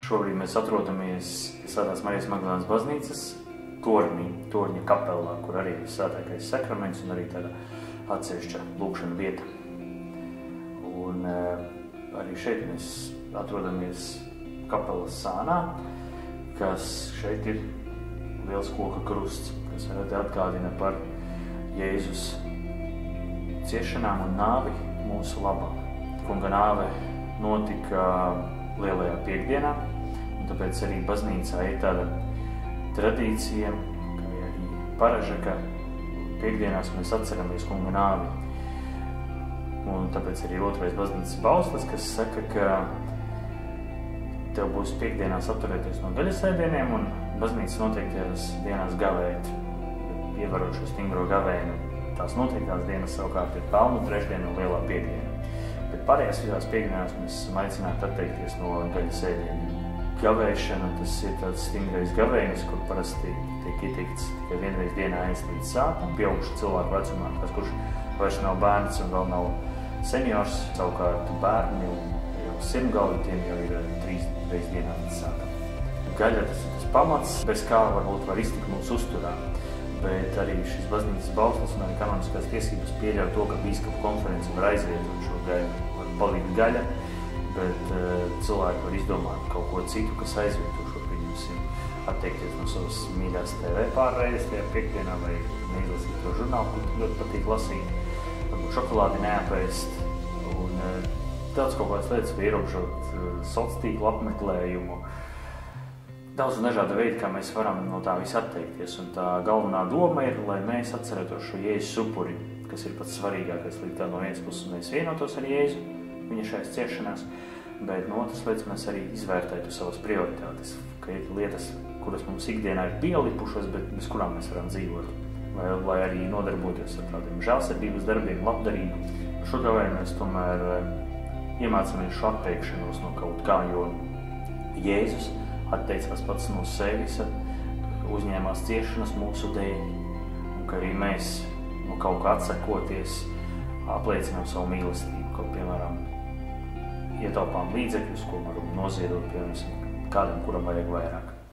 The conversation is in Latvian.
Šobrīd mēs atrodamies Svētās Marijas Magdalēnas baznīcas torņa kapelā, kur arī ir svētākais sakraments un arī tāda atsevišķa lūkšana vieta. Un arī šeit mēs atrodamies kapelas sānā, kas šeit ir liels koka krusts, kas arī atgādina par Jēzus ciešanām un nāvi mūsu labā. Kunga nāve notika Lielajā piekdienā, un tāpēc arī baznīcā ir tāda tradīcija, kā arī paraža, ka piekdienās mēs atceramies Kunga nāvi. Un tāpēc arī otrais baznīcas bauslis, kas saka, ka tev būs piekdienās atturēties no gaļas ēdieniem un baznīcas noteiktajās dienās gavēt, ievarot šo stingro gavējumu. Tās noteiktās dienas savukārt ir pelnu trešdiena un lielā piekdiena. Bet pārējās visās piekdienās mēs esam aicināti atteikties no gaļas ēdieniem. Gavēšana, tas ir tāds stingrais gavējums, kur parasti tiek ieteikts tikai vienreiz dienā ēst līdz sāpam, pieaugušu cilvēku vecumā, tas, kurš vairs nav bērns un vēl nav seniors, savukārt bērni un jau sirmgalvi, tiem jau ir 3 reizes dienā līdz sāpam. Gaļa, tas ir tas pamats, bez kā varbūt var iztikt mūsu uzturā. Bet arī šis baznīcas bauslis un arī kanoniskās tiesības pieļauj to, ka bīskapu konference var aizvietot šo gaļu. Var palikt gaļa, bet cilvēki var izdomāt kaut ko citu, kas aizvieto šo, pieņemsim, atteikties no savas mīļās TV pārreides tajā piekdienā vai neizlasīt to žurnālu, kur ļoti patīk lasīt, varbūt šokolādi neapēst un daudz kaut kādas lietas var ierobežot sociālo tīklu apmeklējumu. Daudz un dažāda veida, kā mēs varam no tā visa atteikties, un tā galvenā doma ir, lai mēs atcerētos šo Jēzus upuri, kas ir pats svarīgākais, līdz tā no vienas puses mēs vienotos ar Jēzu, viņa šajās ciešanās, bet no otras lietas mēs arī izvērtētu savas prioritātes, ka ir lietas, kuras mums ikdienā ir pielipušas, bet bez kurām mēs varam dzīvot, lai arī nodarboties ar tādiem žēlsirdības darbiem, labdarību. Šo gavēju mēs tomēr iemācāmies šo atteikšanos no kaut kā, jo Jēzus atteicās pats no sevis, uzņēmās ciešanas mūsu dēļ, un ka arī mēs no kaut kā atsakoties apliecinām savu mīlestību, kaut piemēram ietaupām līdzekļus, ko varam noziedot, piemēram, kādam, kuram vajag vairāk.